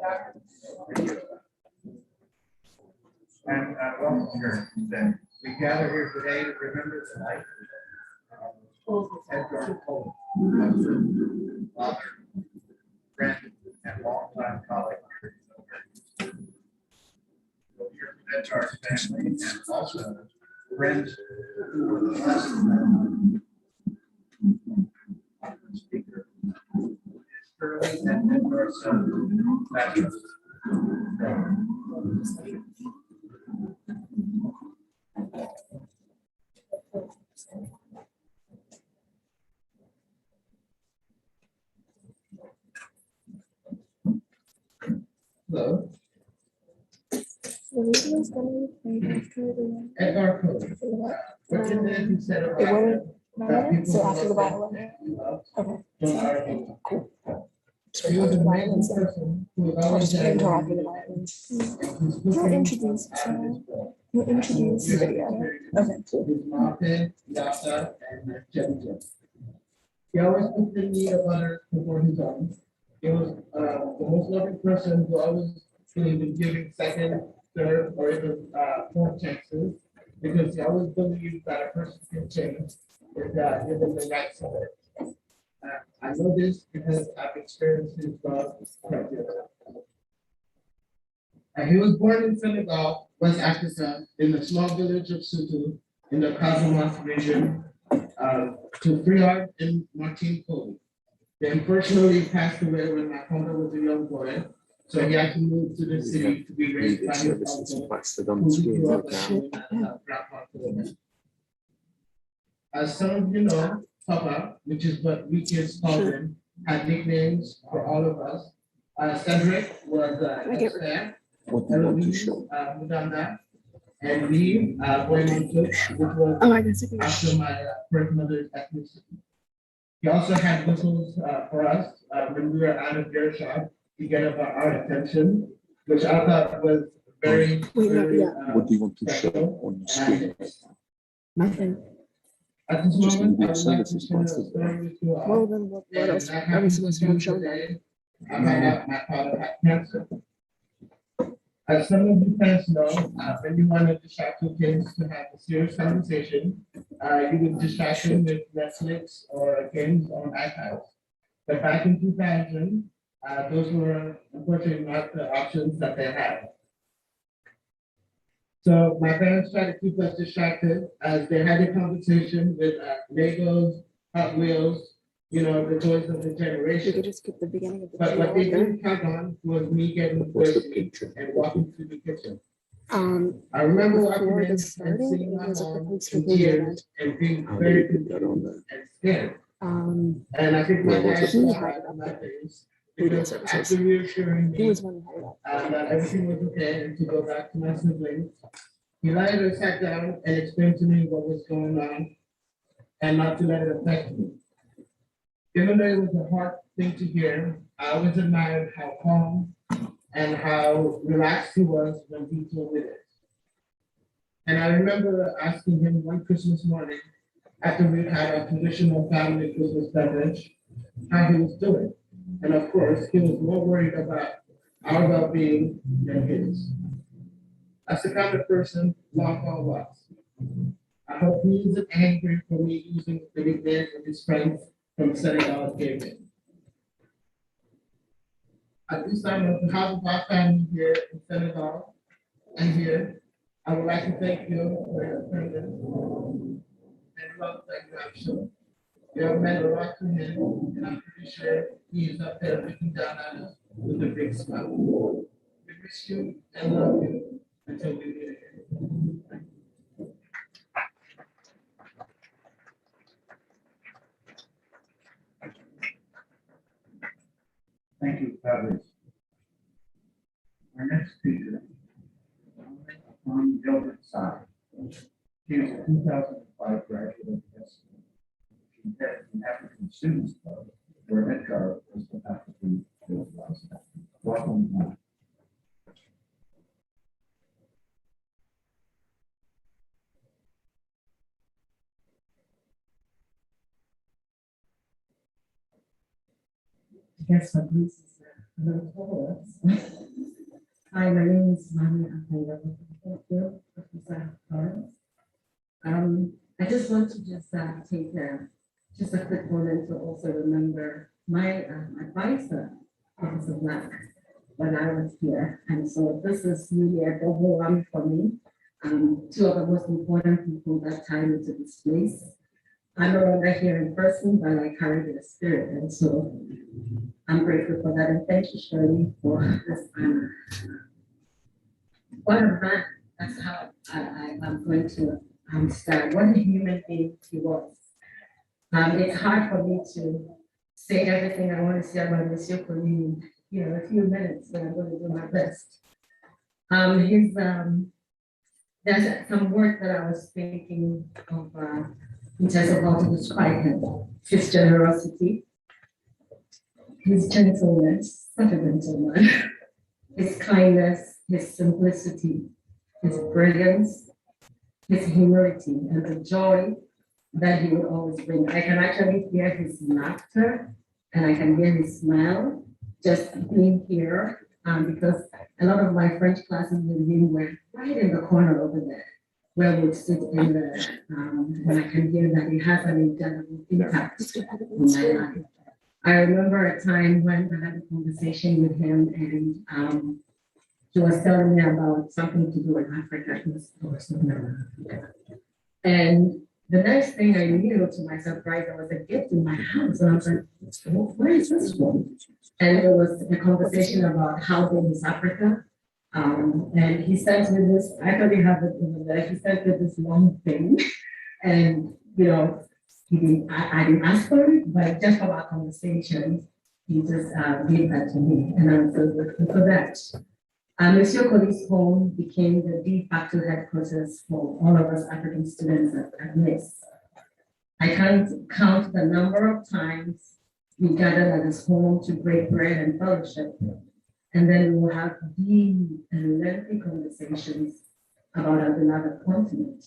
And welcome here today. We gather here today to remember the life of Edgard Coly, father, friend, and longtime colleague. We'll hear from Edgard's family and also friends who were the last speaker. Curly and Edgard's son, Patrick. Hello. The video is going to be played after the Edgard Coly. What you did, you said it about wouldn't, so after the violin. Okay. Cool. he was an amazing person who was I'll always just put it there. until after the violin. You'll introduce, so you'll introduce the video. Okay, cool. His mom did, Yasa, and Jim. He always put the need of others before his own. He was the most loving person who always believed in giving second, third, or even fourth chances, because he always believed that a person can change if given the right support. I know this because I've experienced his love quite a bit. He was born in Senegal, West Africa, in the small village of Sutu, in the Casamance region, to Friard and Martin Coly. They unfortunately passed away when my father was a young boy, so he had to move to the city to be raised by his uncle, who grew up as As some of you know, Papa, which is what we kids call him, had nicknames for all of us. Cedric was Esther, Eloise, Mudanda, and we, Boymantuk, which was after my birth mother's ethnicity. He also had whistles for us when we were out of earshot to get our attention, which I thought was very, What do you want to show on your screen? Nothing. At this Just moment, in I would like to services share a possible. story with you all. Well, then what else are we supposed to have shown them? I found out my father had cancer. As some of you guys know, when you want to distract your kids to have a serious conversation, you would distract them with Netflix or games on iPads. But back in 2000, those were unfortunately not the options that they had. So my parents tried to keep us distracted as they had a conversation with Legos, Hot Wheels, you know, the toys of the We generation. could just keep the beginning of the But what they video. didn't count on was me getting What's the thirsty picture? and walking through the kitchen. Um, I remember walking before in and this started, seeing it my was a mom poster in for the tears and being How do very we put that on confused and scared. Um, And I think my Well, dad what's he saw had that it on up my there. face Media because services. after reassuring He me was one who had it up. that everything was okay and to go back to my siblings, he later sat down and explained to me what was going on and not to let it affect me. Even though it was a hard thing to hear, I always admired how calm and how relaxed he was when he told me this. And I remember asking him one Christmas morning, after we had a traditional family Christmas beverage, how he was doing. And of course, he was more worried about our well-being than his. That's the kind of person Longfall was. I hope he isn't angry for me using the nickname of his friends from Senegal gave him. At this time, on behalf of our family here in Senegal and here, I would like to thank you for your attendance and love that you have shown. You have meant a lot to him, and I'm pretty sure he is up there looking down at us with a big smile. We miss you and love you until we meet again. Thank you, Fabrice. Our next speaker, on Gilbert side. He is a 2005 graduate of the She had an African Students Club, where Edgard was the African Field President. Welcome. Mark. Yes, Fabrice is Hi, my name is Mami Akaya. Thank you, Professor Lawrence. I just want to take just a quick moment to also remember my advisor, Professor Black, when I was here. And so this is really a double one for me. Two of the most important people that time into this place. I'm no longer here in person, but I carry their spirit. And so I'm grateful for that. And thank you, Shirley, for this honor. What a man. That's how I'm going to start. What a human being he was. It's hard for me to say everything I want to say about Monsieur Coly in a few minutes, but I'm going to do my best. There's some words that I was thinking of in terms of how to describe him. His generosity, his gentleness, such a gentleman, his kindness, his simplicity, his brilliance, his humility, and the joy that he would always bring. I can actually hear his laughter and I can hear his smile just being here because a lot of my French classes with him were right in the corner over there where we'd sit in the, and I can hear that it has an indelible impact on my life. I remember a time when I had a conversation with him and he was telling me about something to do with Africa. And the next thing I knew, to my surprise, there was a gift in my house. And I was like, well, where is this from? And it was a conversation about how big is Africa. And he sent me this, I thought have it over there. He sent me this long thing. And, I didn't ask for it, but just from our conversation, he just gave that to me. And I'm so grateful for that. Monsieur Coly's home became the de facto headquarters for all of us African students at NIS. I can't count the number of times we gathered at his home to break bread and fellowship. And then we will have deep and lengthy conversations about our beloved continent.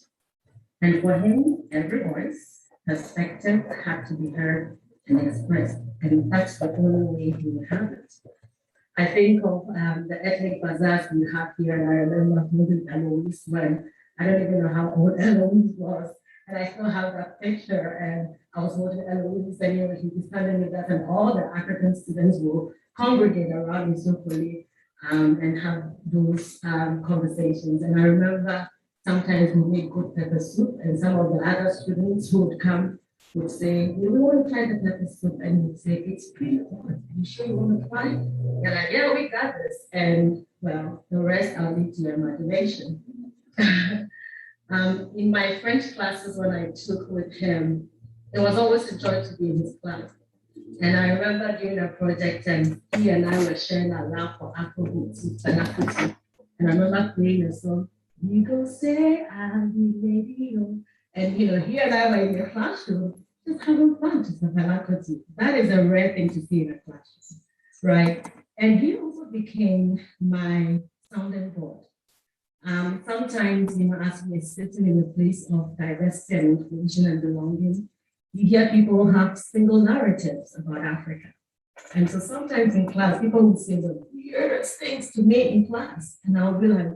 And for him, every voice, perspective had to be heard and expressed. And that's the only way he would have it. I think of the ethnic bazaars we have here, and I remember holding Eloise when I don't even know how old Eloise was, and I still have that picture. And I was holding Eloise, and he was standing with us, and all the African students will congregate around me so fully and have those conversations. And I remember sometimes we made good pepper soup, and some of the other students who would come would say, we want to try the pepper soup, and would say, it's pretty good. You sure you want to try? They're like, yeah, we got this. And well, the rest I'll leave to your imagination. In my French classes when I took with him, it was always a joy to be in his class. And I remember doing a project and he and I were sharing a love for Afrobeat and I remember playing a song, you go say I'll be radio. And he and I were in the classroom just having fun to Safanakoti. That is a rare thing to see in a classroom, right? And he also became my sounding board. Sometimes, as we're sitting in a place of diversity and inclusion and belonging, you hear people have single narratives about Africa. And so sometimes in class, people would say the weirdest things to me in class. And I'll be like,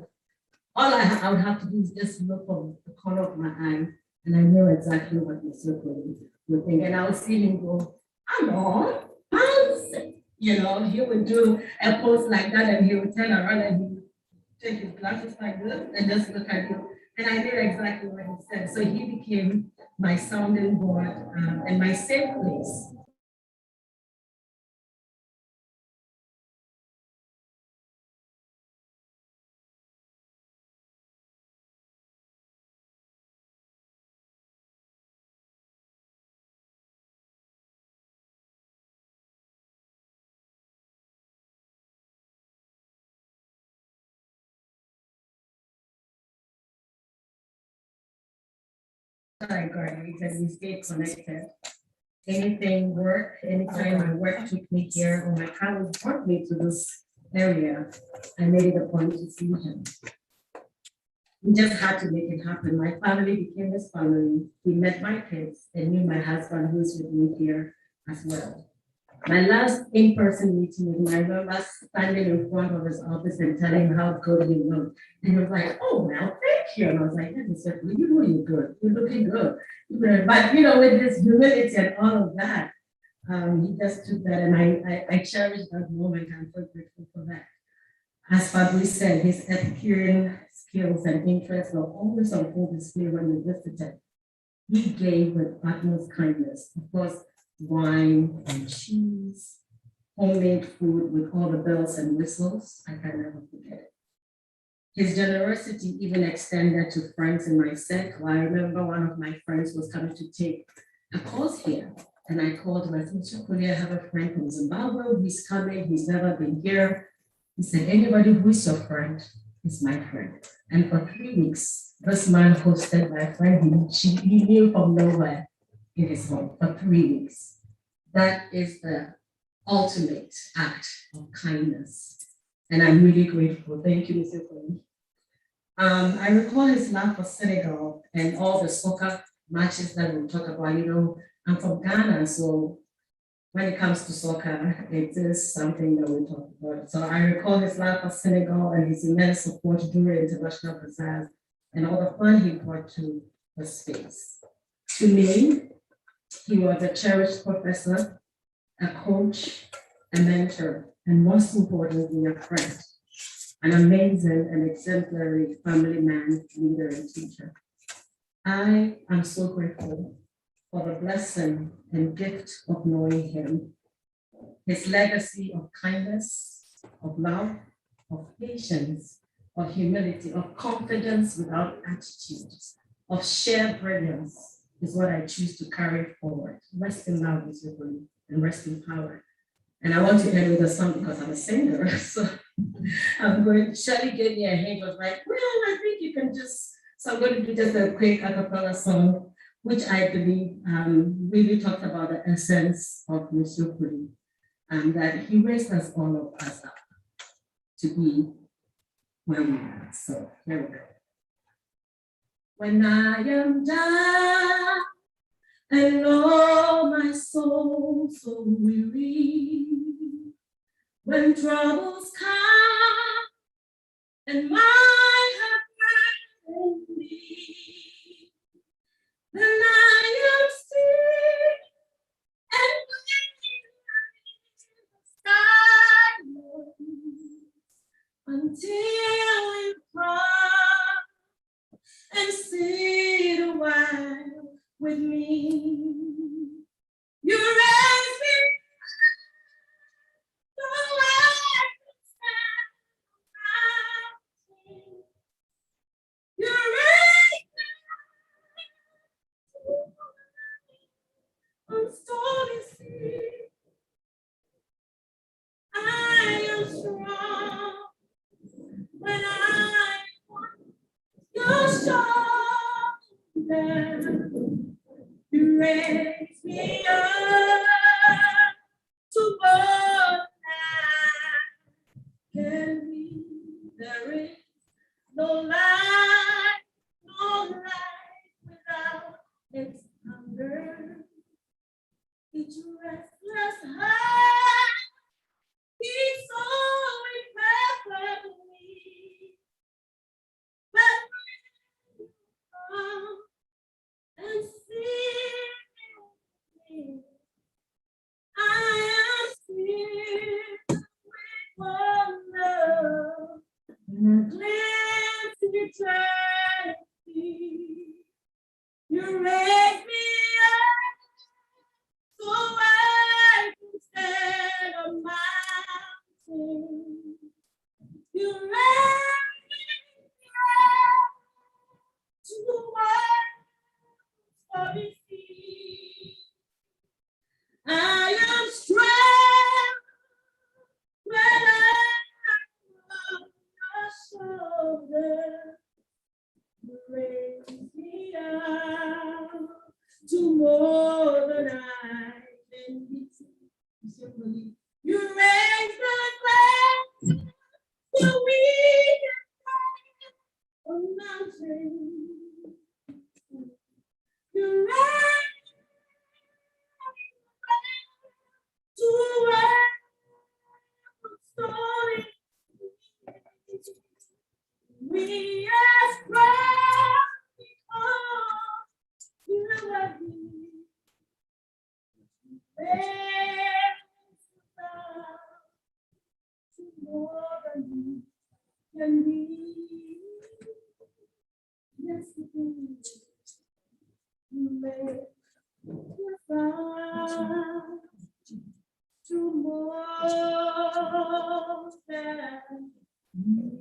all I would have to do is just look from the corner of my eye, and I know exactly what Mr. Coly would think. And I would see him go, I'm on, he would do a pose like that, and he would turn around and he would take his glasses like this and just look at you. And I knew exactly what he said. So he became my sounding board and my safe place. I graduated and we stayed connected. Anything work, anytime my work took me here or my travels brought me to this area, I made it a point to see him. We just had to make it happen. My family became his family. He met my kids and knew my husband who's with me here as well. My last in-person meeting with him, I remember standing in front of his office and telling him how good he looked. And he was like, oh, well, thank you. And I was like, yeah, Mr. Coly, you know you're good. You're looking good. But, you know, with this humility and all of that, he just took that, and I cherish that moment. I'm so grateful for that. As Fabrice said, his Epicurean skills and interests were always on full display when we visited. He gave with utmost kindness. Of course, wine and cheese, homemade food with all the bells and whistles. I can never forget it. His generosity even extended to friends in my circle. I remember one of my friends was coming to take a course here. And I called him, I said, Mr. Coly, I have a friend from Zimbabwe. He's coming. He's never been here. He said, anybody who is your friend is my friend. And for 3 weeks, this man hosted my friend. He knew from nowhere in his home for 3 weeks. That is the ultimate act of kindness. And I'm really grateful. Thank you, Mr. Coly. I recall his love for Senegal and all the soccer matches that we talk about. You know, I'm from Ghana, so when it comes to soccer, it is something that we talk about. So I recall his love for Senegal and his immense support during international bazaars and all the fun he brought to the space. To me, he was a cherished professor, a coach, a mentor, and most importantly, a friend, an amazing and exemplary family man, leader, and teacher. I am so grateful for the blessing and gift of knowing him, his legacy of kindness, of love, of patience, of humility, of confidence without attitude, of shared brilliance is what I choose to carry forward. Rest in love, Mr. Coly, and rest in power. And I want to end with a song because I'm a singer. So I'm going, Shelley gave me a hint, was like, well, I think you can just, so I'm going to do just a quick a cappella song, which I believe really talked about the essence of Mr. Coly, and that he raised us all of us up to be where we are. So here we go. When I am down and oh my soul so weary, when troubles come and my heart burns me, then I am still and wait in the silence until you come and sit a while with me. You raise me so I can stand on mountains. You raise me on stormy sea. I am strong when I want your shoulder. You raise me up to more than I can be. There is no life without its hunger. Each restless heart beats so imperfectly. But when you come and see me, I am filled with wonder and a glimpse of eternity. You raise me up so I can stand on mountains. You raise me up to the world's stormy sea. I am strong when I'm on your shoulder. You raise me up to more than I can be. You raise the glass so we can climb a mountain. You raise to more than you can be. Yesterday, you made your fire to more than me.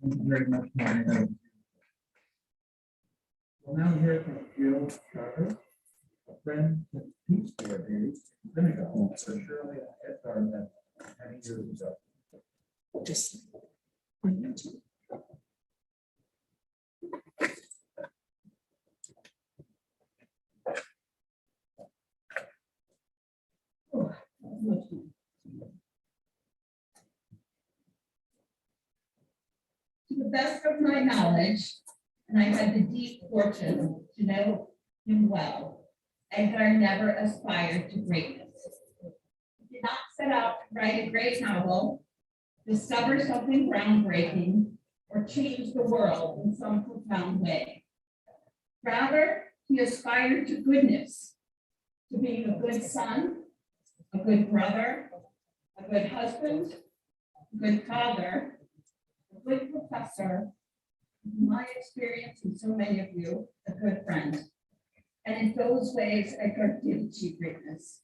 Thank you very much, Mario. We'll now hear from Jill Carter, a friend since Pete's Fair days, Senegal, so surely Edgard met many years ago. Just. To the best of my knowledge, and I had the deep fortune to know him well, Edgard never aspired to greatness. He did not set out to write a great novel, discover something groundbreaking, or change the world in some profound way. Rather, he aspired to goodness, to being a good son, a good brother, a good husband, a good father, a good professor, in my experience and so many of you, a good friend. And in those ways, Edgard did achieve greatness.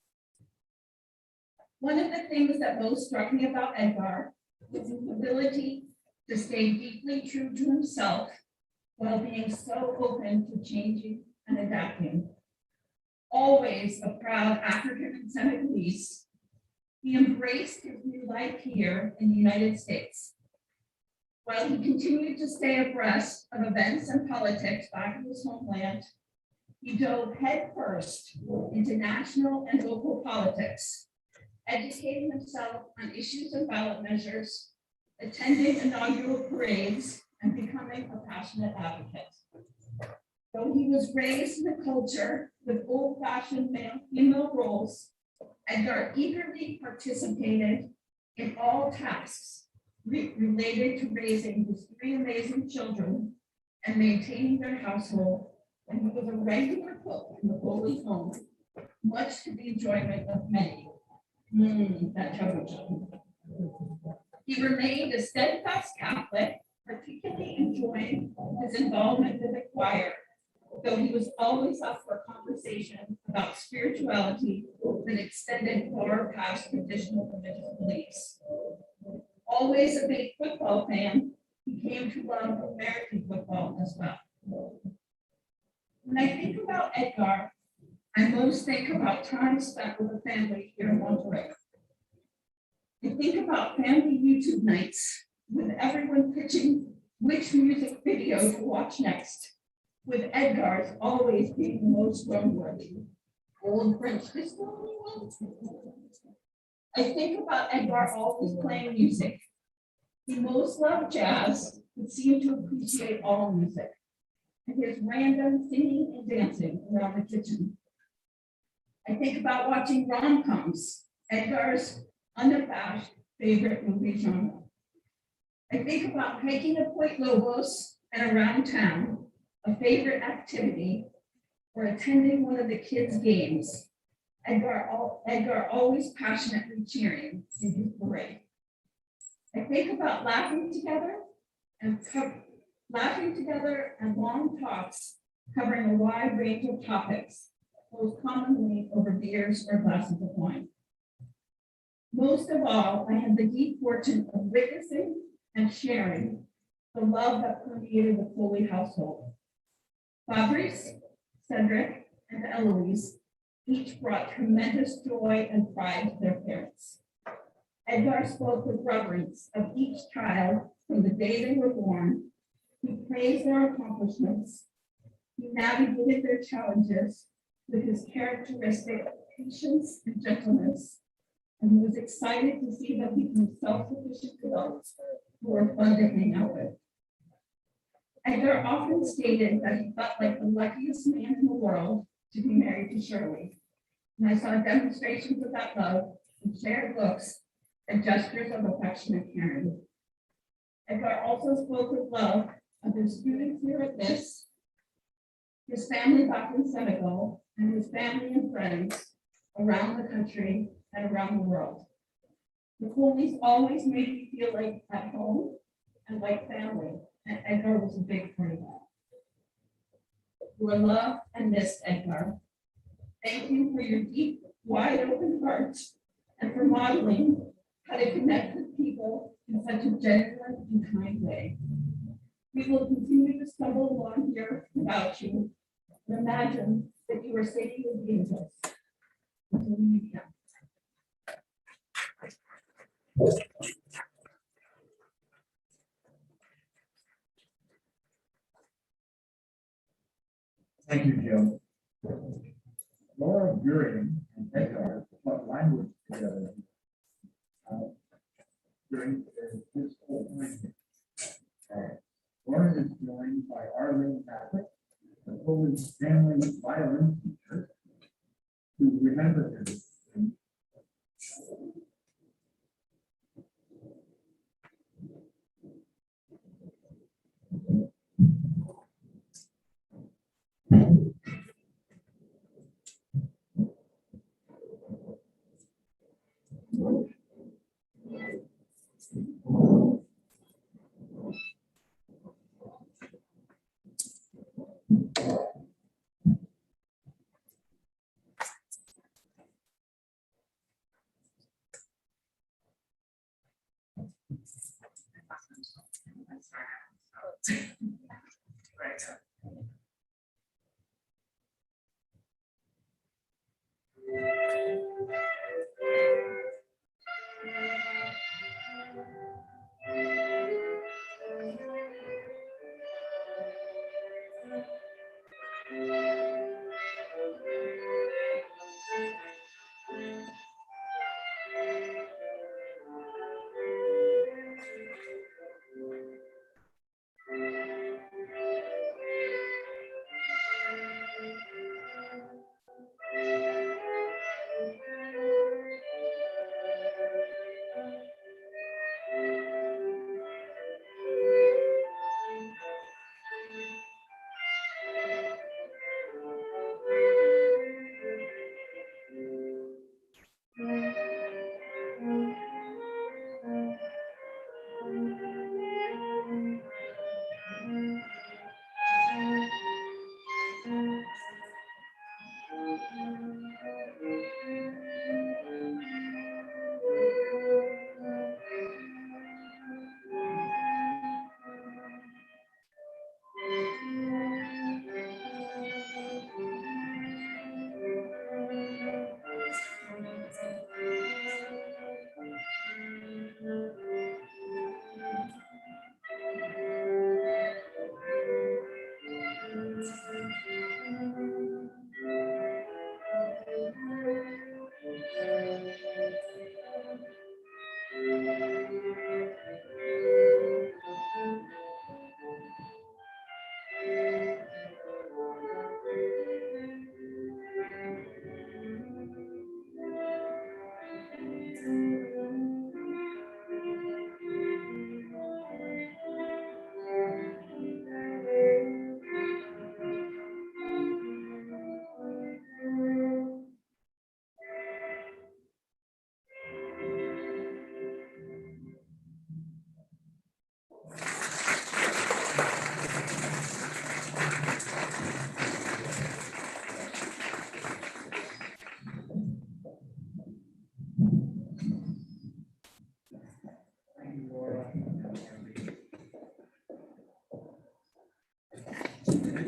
One of the things that most struck me about Edgard was his ability to stay deeply true to himself while being so open to changing and adapting. Always a proud African and Senegalese, he embraced his new life here in the United States. While he continued to stay abreast of events and politics back in his homeland, he dove headfirst into national and local politics, educating himself on issues and ballot measures, attending inaugural parades, and becoming a passionate advocate. Though he was raised in a culture with old-fashioned male-female roles, Edgard eagerly participated in all tasks related to raising his 3 amazing children and maintaining their household, and he was a regular cook in the Coly home, much to the enjoyment of many. That troubled. He remained a steadfast Catholic, particularly enjoying his involvement with the choir, though he was always up for a conversation about spirituality that extended far past traditional religious beliefs. Always a big football fan, he came to love American football as well. When I think about Edgard, I most think about time spent with the family here in Monterey. I think about family YouTube nights with everyone pitching which music video to watch next, with Edgard's always being the most grown-worthy. Old French disco. I think about Edgard always playing music. He most loved jazz, but seemed to appreciate all music, and his random singing and dancing around the kitchen. I think about watching rom-coms, Edgard's unabashed favorite movie genre. I think about hiking to Point Lobos and around town, a favorite activity, or attending one of the kids' games. Edgard always passionately cheering in his parade. I think about laughing together and long talks covering a wide range of topics, most commonly over beers or glasses of wine. Most of all, I had the deep fortune of witnessing and sharing the love that permeated the Coly household. Fabrice, Cedric, and Eloise each brought tremendous joy and pride to their parents. Edgard spoke with reverence of each child from the day they were born. He praised their accomplishments. He navigated their challenges with his characteristic patience and gentleness, and he was excited to see them become self-sufficient adults who were fun to hang out with. Edgard often stated that he felt like the luckiest man in the world to be married to Shirley. And I saw demonstrations of that love and shared looks and gestures of affectionate caring. Edgard also spoke with love of his students here at NIST, his family back in Senegal, and his family and friends around the country and around the world. The Colys always made me feel like at home and like family, and Edgard was a big part of that. You are loved and missed, Edgard. Thank you for your deep, wide open heart and for modeling how to connect with people in such a genuine and kind way. We will continue to stumble along here without you and imagine that you are sitting with angels until we meet again. Thank you, Jim. Laura Buring and Edgard taught language together during this whole time. Laura is joined by Arlene Patrick, the Polish family violin teacher, who remembered her.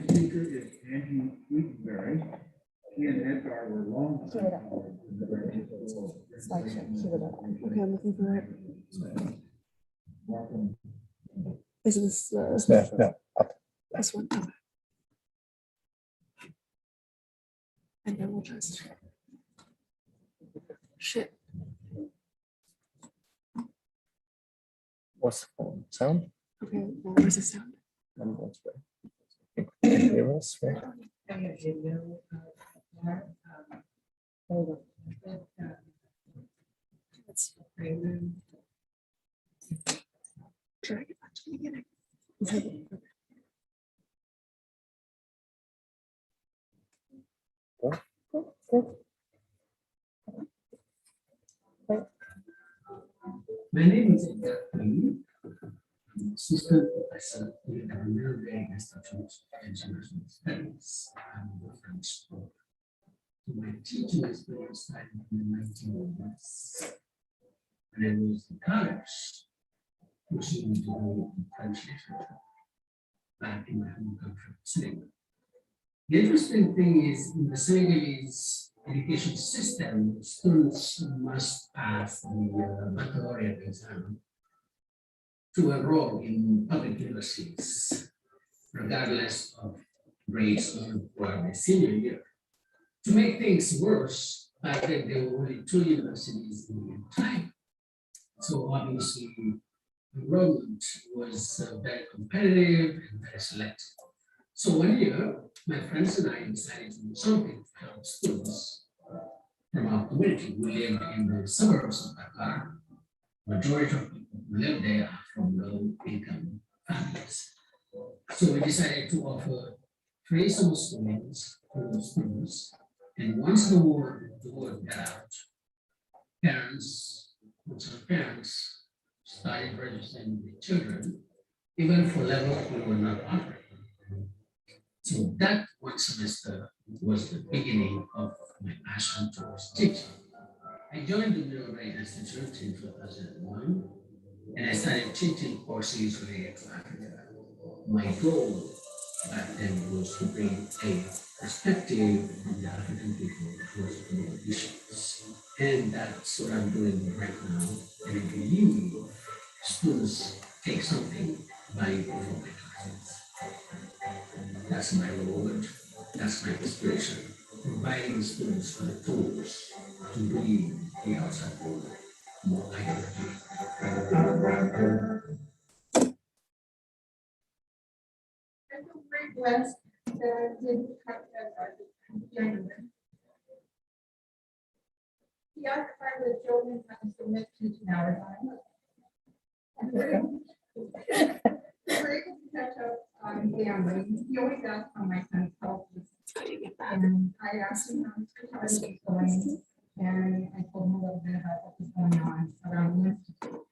Speaker is Angie Wheatonberry. She and Edgard were long Give it up. Slideshow, give it up. Okay, I'm looking for it. Welcome. Is this No, up. this one? Okay. And then we'll just shit. What's the phone? Sound? Okay, well, where's the sound? That's right. Can you hear us, right? are. Let's drag it back to the beginning. My name is Edgard, assistant professor in the Remembrance Institute of International Studies and the French School. My teaching experience started in the 1980s. When I was in college, pursuing a degree in French literature back in my home country, Senegal. The interesting thing is, in the Senegalese education system, students must pass the baccalaureate exam to enroll in public universities, regardless of grades earned for the senior year. To make things worse, back then there were only 2 universities in the time. So obviously, enrollment was very competitive and very selective. So one year, my friends and I decided to do something to help students from our community who lived in the suburbs of Dakar. Majority of people who live there are from low-income families. So we decided to offer free summer schools for those students. And once the word got out, parents started registering the children, even for levels we were not offering. So that one semester was the beginning of my passion towards teaching. I joined the Remembrance Institute in 2001, and I started teaching courses related to Africa. My goal back then was to bring a perspective on the African people towards global issues. And that's what I'm doing right now. And I believe students take something by it from my classes. That's my reward, that's my inspiration, providing students with the tools to read the outside world more accurately. I feel very blessed that I did have that genuine. He occupied the children times to make teaching hours on. And we're able to catch up on family. He always asked how my son's health was. And I asked him how his was going. And I told him a little bit about what was going on around the institute.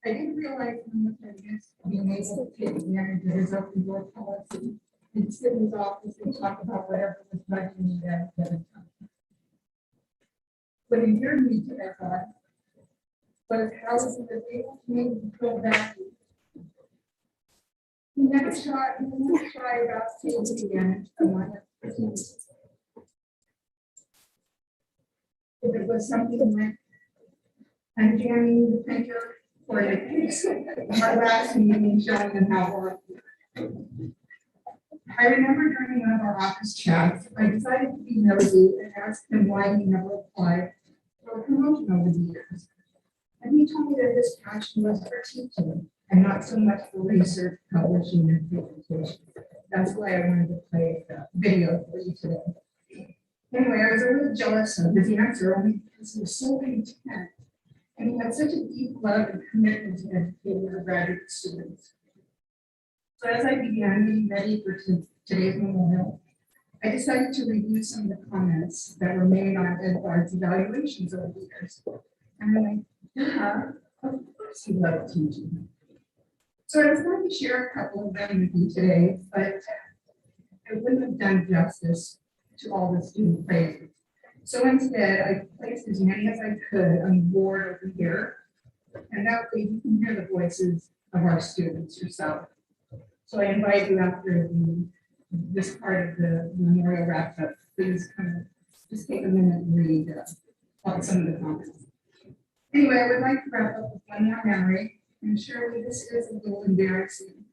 I didn't realize how much I missed being able to take advantage of his open door policy and sit in his office and talk about whatever was bugging me at the other time. But in your meeting, I thought, was how was he able to make me feel valued. He never tried about taking advantage of my opportunities. If it was something like, I'm jamming the printer for your piece, our last meeting showing them how horrible. I remember during one of our office chats, I decided to be nosy and asked him why he never applied for a promotion over the years. And he told me that his passion was for teaching and not so much for research, publishing, and presentation. That's why I wanted to play the video for you today. Anyway, I was a little jealous of his answer only because he was so content. And he had such a deep love and commitment to educating our graduate students. So as I began getting ready for today's memorial, I decided to review some of the comments that were made on Edgard's evaluations over the years. And I'm like, yeah, of course he loved teaching. So I was going to share a couple of them with you today, but I wouldn't have done justice to all the student praises. So instead, I placed as many as I could on the board over here, and that way you can hear the voices of our students yourself. So I invite you after this part of the memorial wraps up, please kind of just take a minute and read some of the comments. Anyway, I would like to wrap up with one more memory, and surely this is a little embarrassing.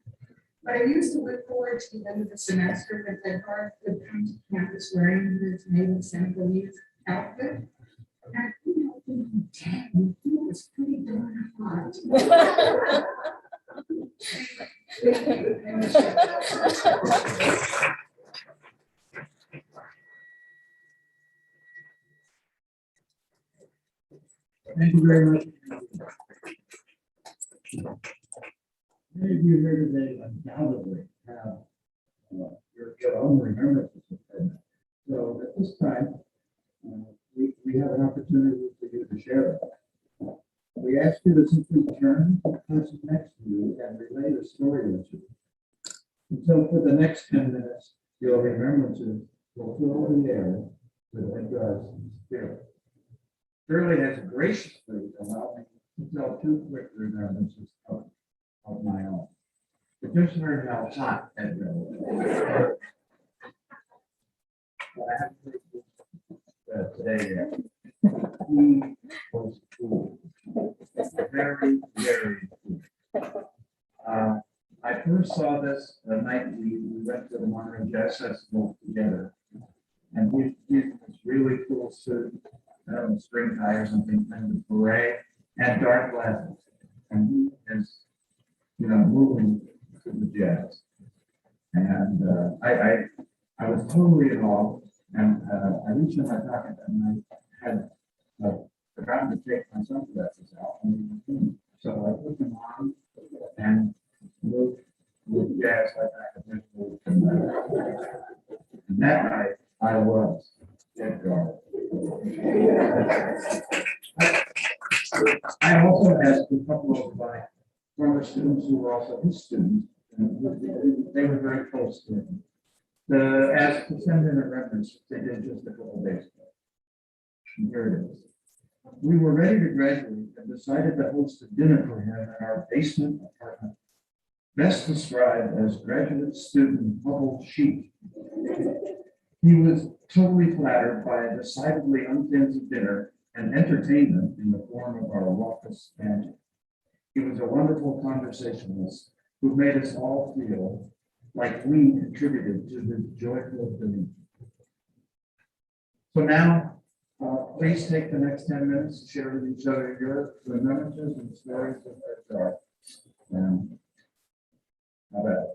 But I used to look forward to the end of the semester that Edgard would come to campus wearing his native Senegalese outfit. And you know, dang, he was pretty darn hot. Thank you very much. Many of you here today undoubtedly have your own remembrances of Edgard. So at this time, we have an opportunity for you to share it. We ask you to simply turn to the person next to you and relay the story with you. And so for the next 10 minutes, your remembrances will fill the air with Edgard's spirit. Shirley has graciously allowed me to tell 2 quick remembrances of my own. But just heard how hot Edgard was. But I have to say today, he was cool. Very, very cool. I first saw this the night we went to the Monterey Jazz Festival together. And he was really cool suit, string tie or something, and the beret and dark glasses. And he is, moving to the jazz. And I was totally in awe. And I reached in my pocket and I had forgotten to take my sunglasses out. So I put them on and moved with jazz like I had never moved. And that night I was Edgard. I also asked a couple of my former students who were also his students, and they were very close to him. As to send in a reference, they did just a couple of days ago. And here it is. We were ready to graduate and decided to host a dinner for him in our basement apartment, best described as graduate student bubble chic. He was totally flattered by a decidedly unfancy dinner and entertainment in the form of our raucous banter. He was a wonderful conversationalist who made us all feel like we contributed to the joyful dinner. So now, please take the next 10 minutes to share with each other your remembrances and stories of Edgard. And how about it?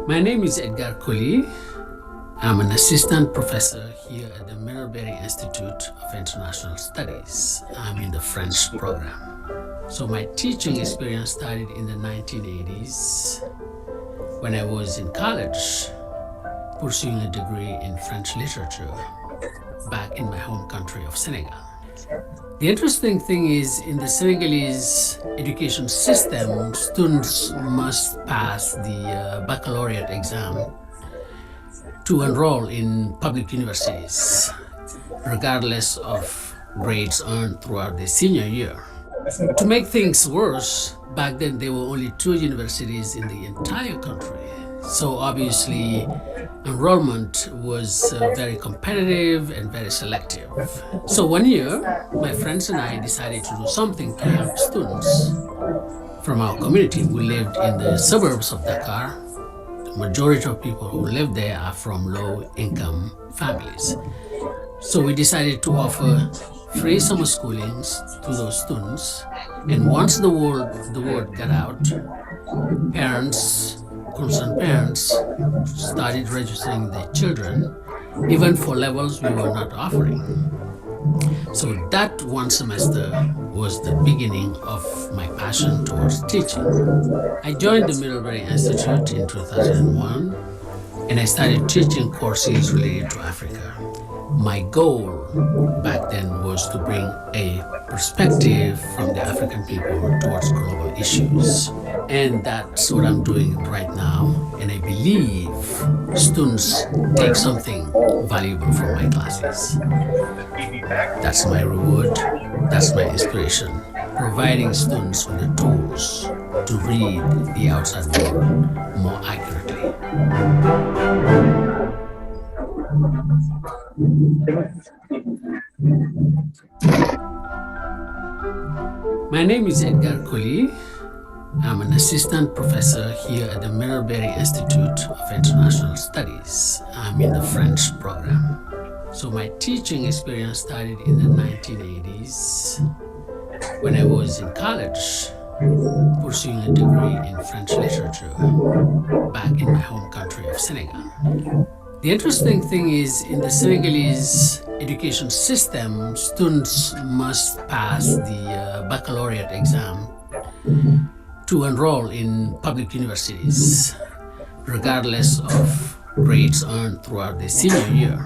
My name is Edgard Coly. I'm an assistant professor here at the Remembrance Institute of International Studies. I'm in the French program. So my teaching experience started in the 1980s when I was in college pursuing a degree in French literature back in my home country of Senegal. The interesting thing is, in the Senegalese education system, students must pass the baccalaureate exam to enroll in public universities, regardless of grades earned throughout the senior year. To make things worse, back then there were only 2 universities in the entire country. So obviously, enrollment was very competitive and very selective. So one year, my friends and I decided to do something to help students from our community. We lived in the suburbs of Dakar. The majority of people who live there are from low-income families. So we decided to offer free summer schoolings to those students. And once the word got out, concerned parents started registering their children, even for levels we were not offering. So that one semester was the beginning of my passion towards teaching. I joined the Remembrance Institute in 2001, and I started teaching courses related to Africa. My goal back then was to bring a perspective from the African people towards global issues. And that's what I'm doing right now. And I believe students take something valuable from my classes. That's my reward. That's my inspiration. providing students with the tools to read the outside world more accurately. My name is Edgard Coly. I'm an assistant professor here at the Remembrance Institute of International Studies. I'm in the French program. So my teaching experience started in the 1980s when I was in college pursuing a degree in French literature back in my home country of Senegal. The interesting thing is, in the Senegalese education system, students must pass the baccalaureate exam to enroll in public universities, regardless of grades earned throughout the senior year.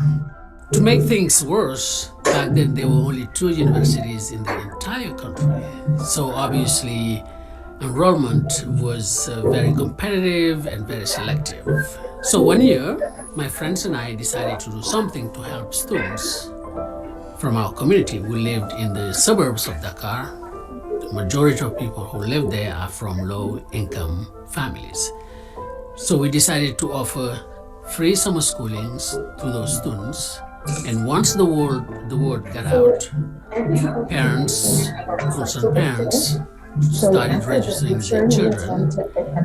To make things worse, back then there were only 2 universities in the entire country. So obviously, enrollment was very competitive and very selective. So one year, my friends and I decided to do something to help students from our community. We lived in the suburbs of Dakar. The majority of people who live there are from low-income families. So we decided to offer free summer schoolings to those students. And once the word got out, concerned parents, started registering their children,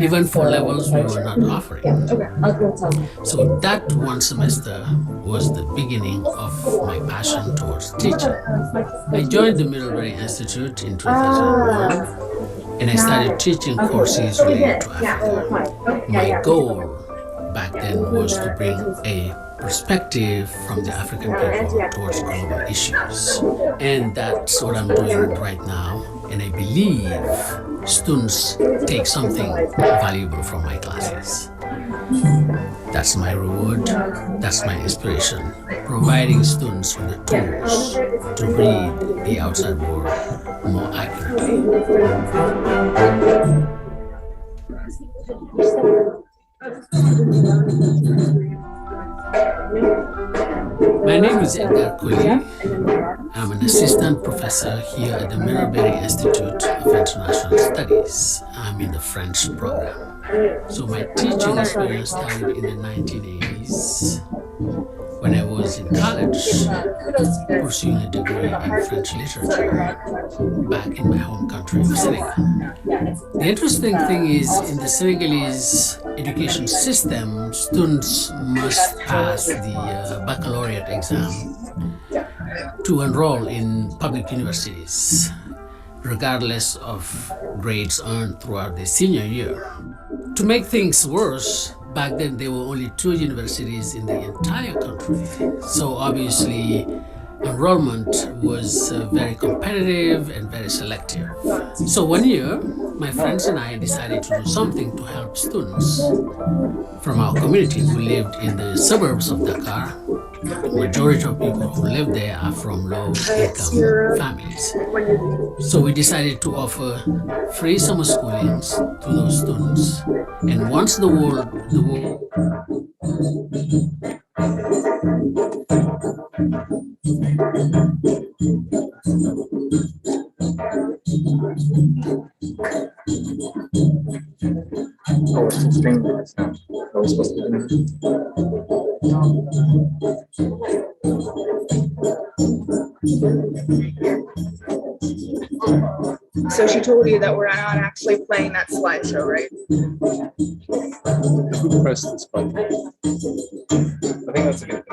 even for levels we were not offering. So that one semester was the beginning of my passion towards teaching. I joined the Remembrance Institute in 2001, and I started teaching courses related to Africa. My goal back then was to bring a perspective from the African people towards global issues. And that's what I'm doing right now. And I believe students take something valuable from my classes. That's my reward, that's my inspiration, providing students with the tools to read the outside world more accurately. My name is Edgard Coly. I'm an assistant professor here at the Remembrance Institute of International Studies. I'm in the French program. So my teaching experience started in the 1980s when I was in college pursuing a degree in French literature back in my home country of Senegal. The interesting thing is, in the Senegalese education system, students must pass the baccalaureate exam to enroll in public universities, regardless of grades earned throughout the senior year. To make things worse, back then there were only 2 universities in the entire country. So obviously, enrollment was very competitive and very selective. So one year, my friends and I decided to do something to help students from our community. We lived in the suburbs of Dakar. The majority of people who live there are from low-income families. So we decided to offer free summer schoolings to those students. And once the world Oh, it's a string that's not. That was supposed to be. So she told you that we're not actually playing that slideshow, right? Who pressed this button? I think that's a good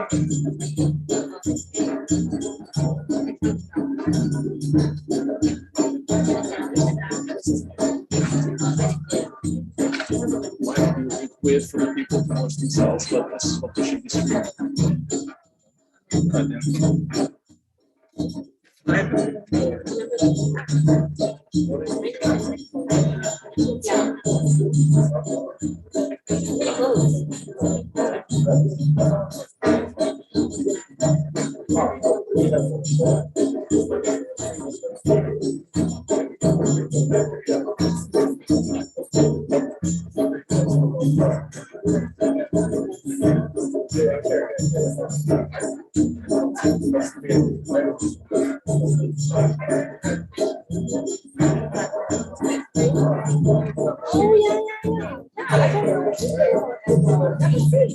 Why don't we wait for the people to watch themselves, but this is what they should be streaming. Oh yeah, yeah, yeah. Yeah, I can remember too. That was great.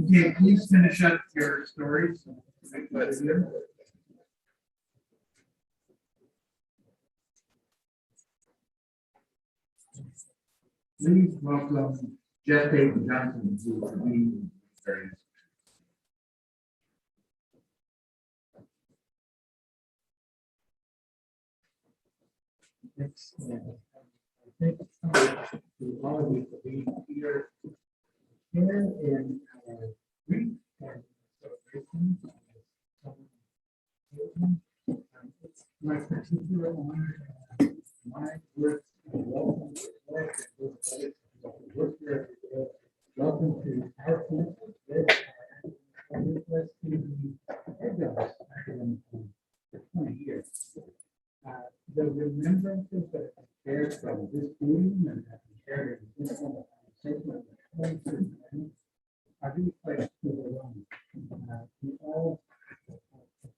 Okay, please finish up your stories. Please welcome Jeff David Johnson, who will be very. Thanks. I think it's time to all of you to be here in our week and celebration. It's my particular honor to have my work and welcome to work here. Welcome to our camp. Let's do the Edgard academic for 20 years. The remembrances that are shared from this room and that are shared in this conversation are really quite overwhelming. We all are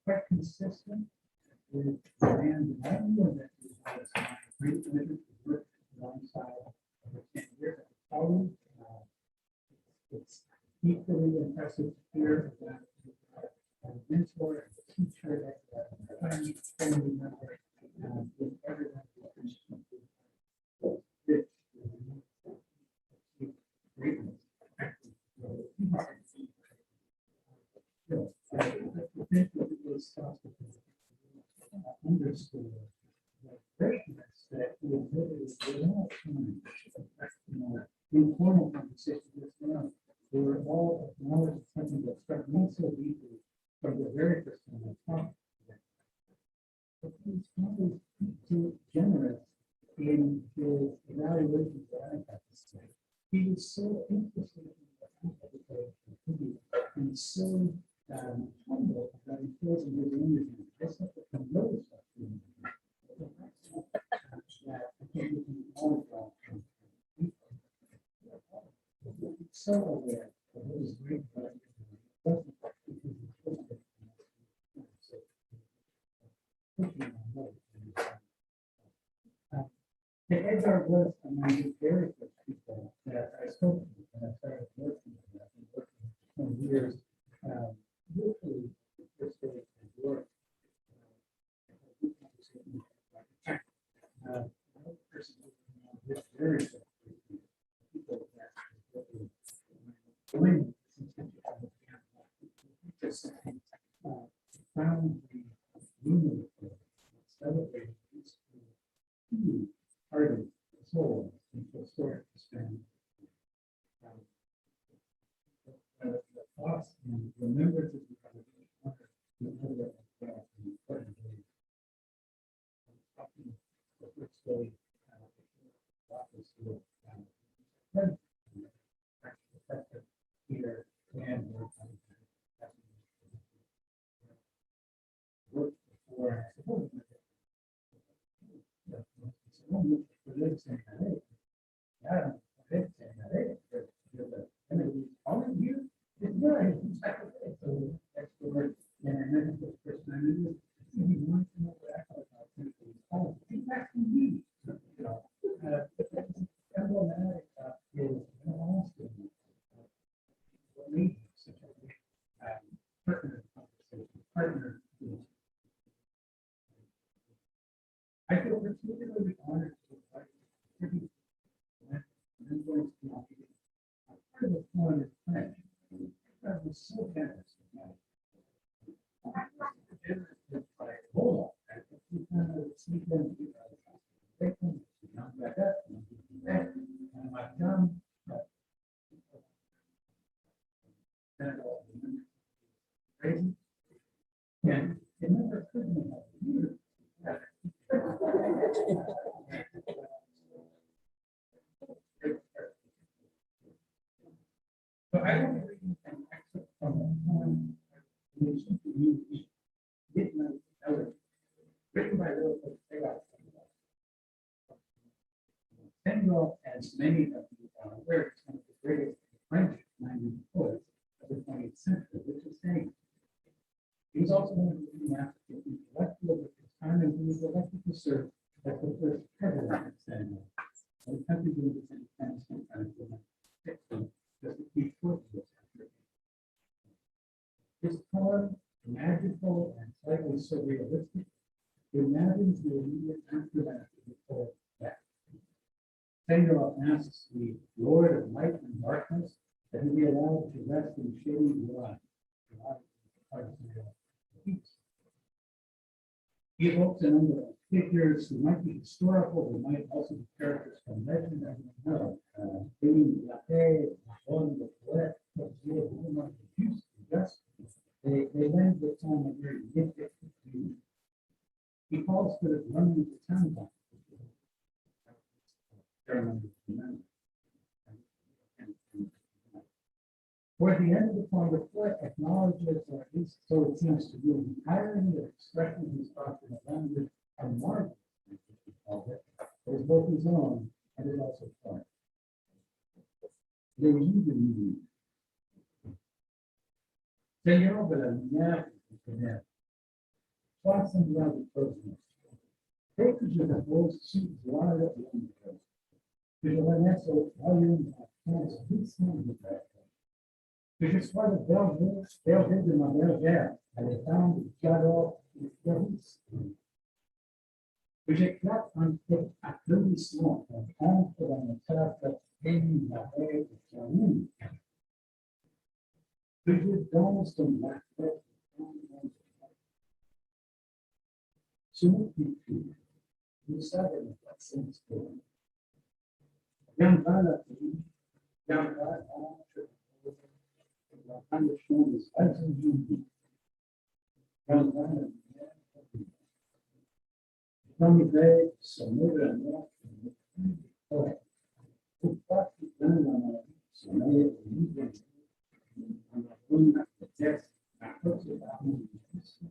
quite consistent with the man that I knew and that was my great pleasure to work alongside over 10 years at Coly. It's equally impressive to hear about a mentor and a teacher that a family member with everyone who appreciates it. Greatness. Underscore the greatness that we exhibit without time. Informal conversation with them, we were all acknowledging something that struck me so deeply from the very first time I talked to them. But he's always too generous in his evaluations that I have to say. He was so interested in the and so humble that he feels in his own review. I said that the little stuff that I think we can all draw from. So aware of his great value. Edgard was among the very first people that I spoke to when I started working with him. I've been working for 20 years. Literally, the first day of work. Another person who was very first people that joined found the room celebrating these two ardent souls until start to spend the thoughts and remembrances of the other important days. The first day office with here and work before I suppose all of you is good. So that's the word. And I met this person I knew. He wants to know what I thought about things. Oh, he's asking me. Emblematic is Austin. What made him such a partner conversation, partner. I feel particularly honored to invite tribute mentors to my part of the fun is French. That was so generous with my generous with my roll up. I think we kind of sneak in take them, not back up, and I've done crazy. And it never occurred to me how to do it. So I don't really an excerpt from one relation to you. Midnight Elder, written by Will Taylor. Edgard, as many of you are aware, is one of the greatest French language poets of the 20th century, which is saying he was also one of the leading African intellectuals of his time, and he was elected to serve as the first president of Senegal. And the country doing this independence sometimes was just a few short years after. His poem, magical and slightly surrealistic, imagines the immediate aftermath of the poet's death. Edgard asks the Lord of light and darkness that he be allowed to rest in shady blood. He evokes a number of figures who might be historical, who might also be characters from legend, as we know. La Paix, the poet, they lend the song a very mythic meaning. He calls for the running of the town back. Toward the end of the poem, the poet acknowledges, or at least so it seems to me, the irony of expressing his thoughts in a language and margin, as he called it, that is both his own and is also foreign. Le livre lui. Seigneur de la lumière et du ténèbre, sois semblable au cosmos. Dès que je repose sous gloire de l'ombre, que je renaisse au royaume de la France puissante de terre. Que je sois le berger de ma bergère, à l'étang du dialogue et du service. Que j'éclate en applaudissement quand entre dans mon cercle béni la règle qui anime. Que je danse comme la fête sur mon culture, vous savez le vaccin historique. Viendra la vie, viendra l'ange. La fin des choses, elles sont unies. Dans la lumière, dans les veilles, sommet de la mort, pour pas qu'il donne la maladie, sommeil et libre, dans la bonne pièce, la force de la révolution.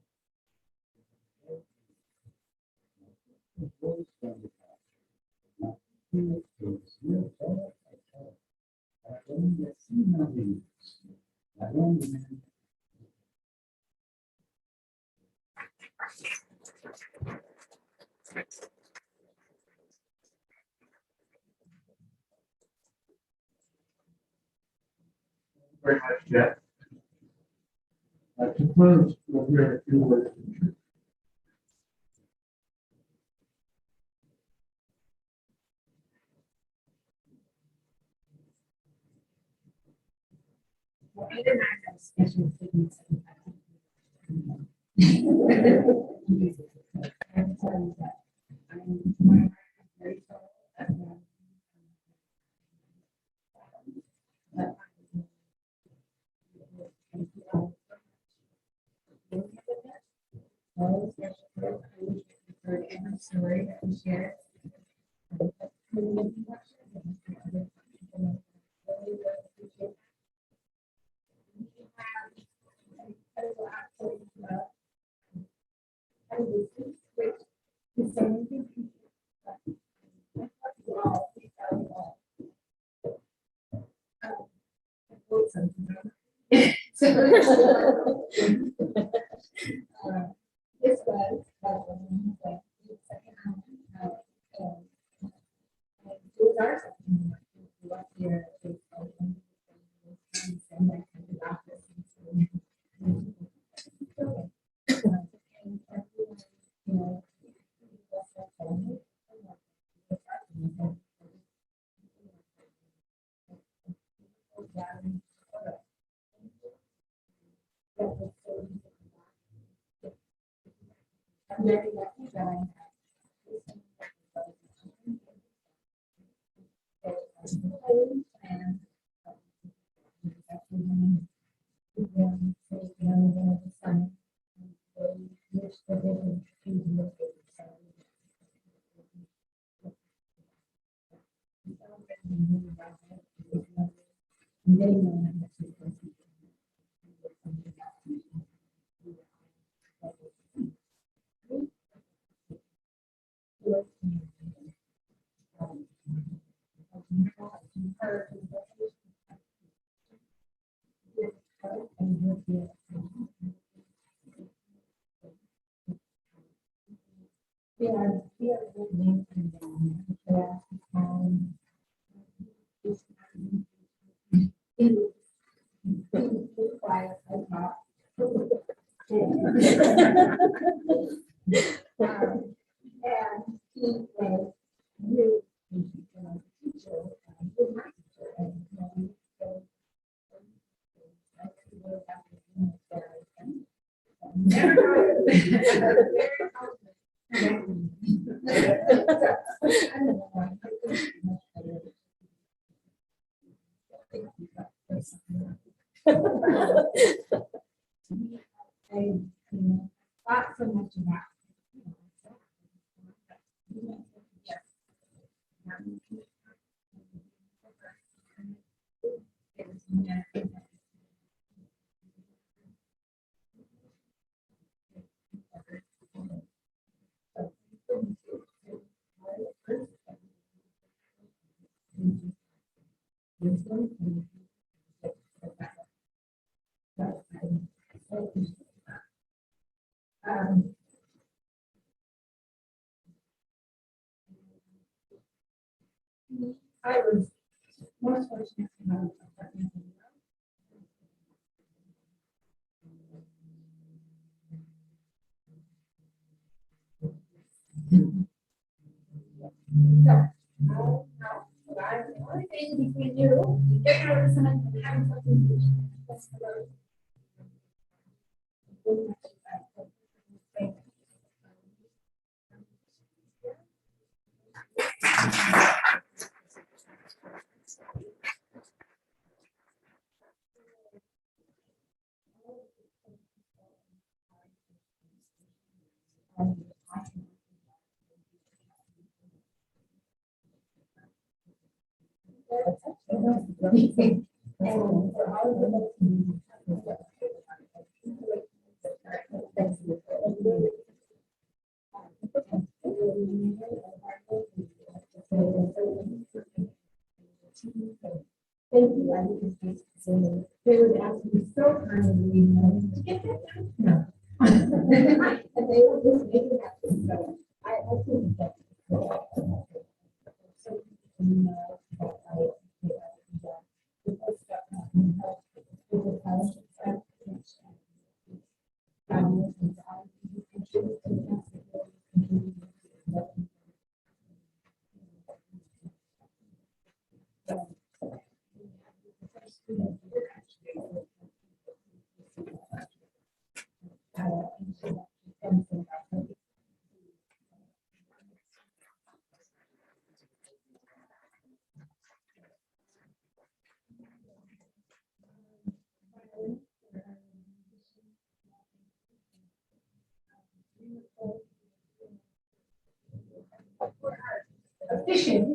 Very much, Jeff. To close, we'll hear a few words. Well, I didn't have special things. I can tell you that I'm very sorry. For every story that we share. This was second it was our second we left here. I'm very lucky that I I was most fortunate to have a partner. The only thing between you get out of someone having something to do. That's the Thank you. I think they would ask me so kindly, to get that done. No. And they would just make it happen. So I think that. So, efficient.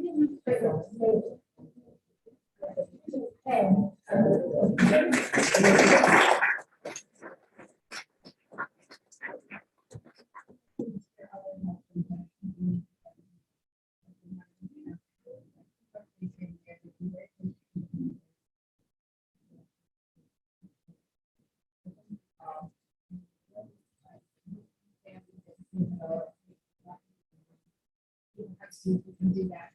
You can do that.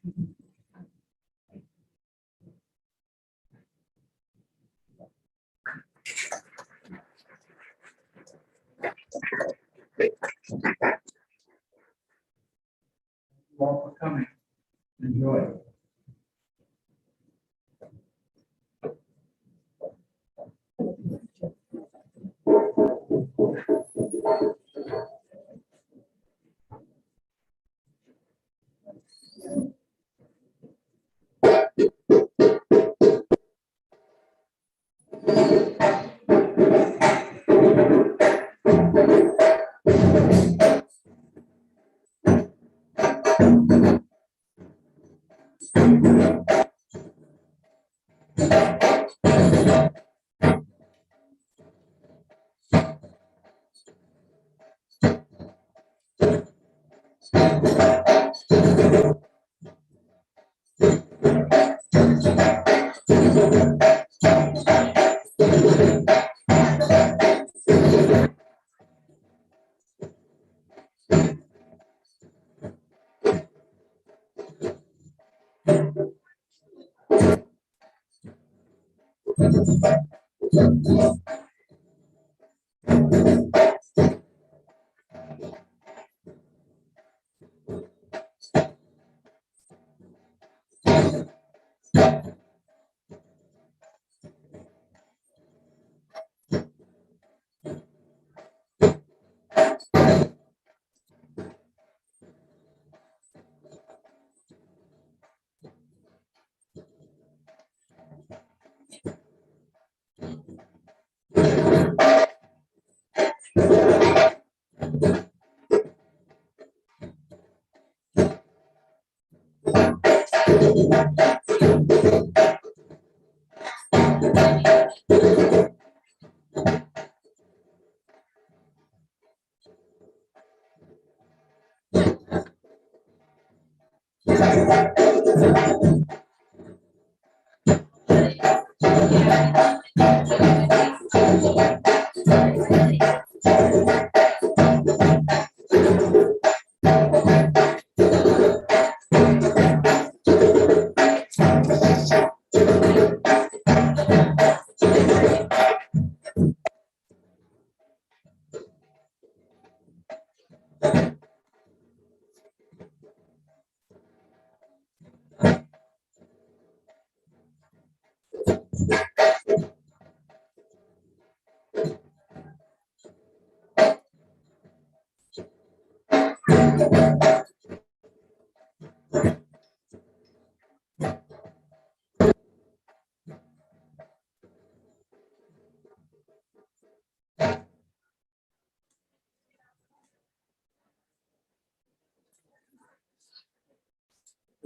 All for coming. Enjoy.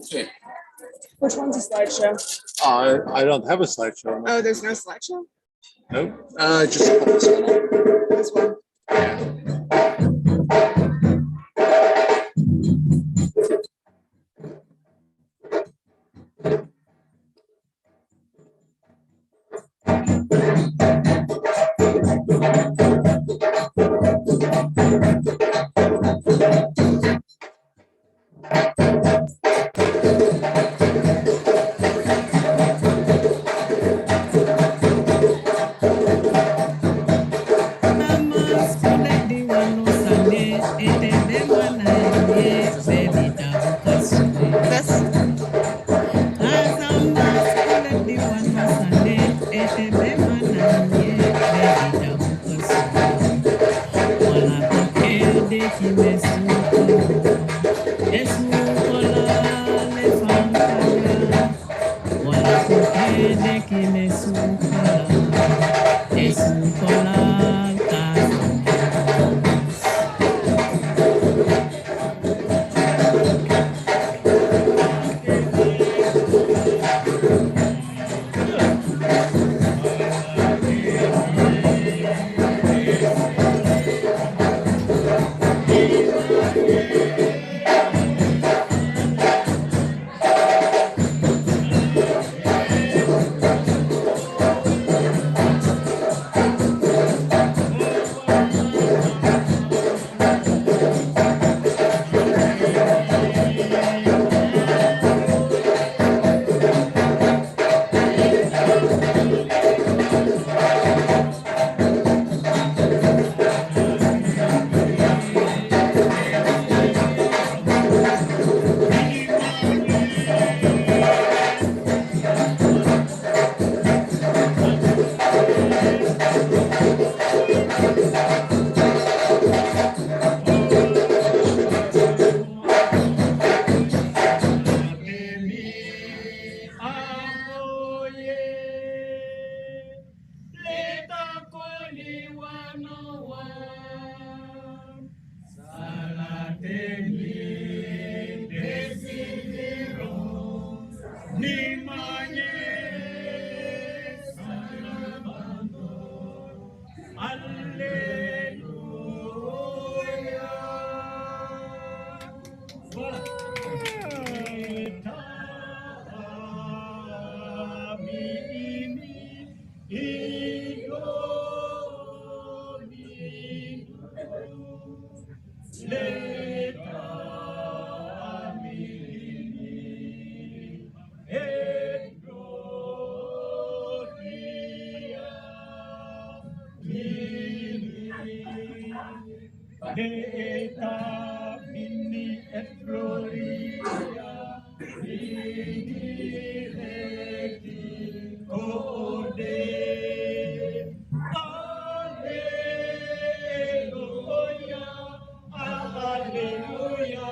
Okay. Which one's a slideshow? I don't have a slideshow. Oh, there's no slideshow? Nope. Just put this one up. This one. Eta Vini et Gloria Vini Recti Corde. Alleluia, Alleluia,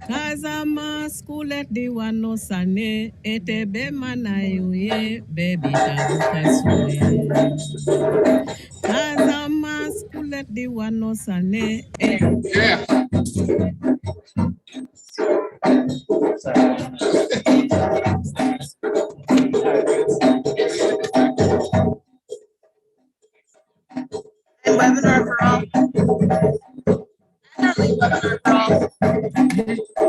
Kazama skulet diwano sane ete be manayoye baby tabukasue. Kazama skulet diwano sane ete. And webinar for all. And our link webinar for all.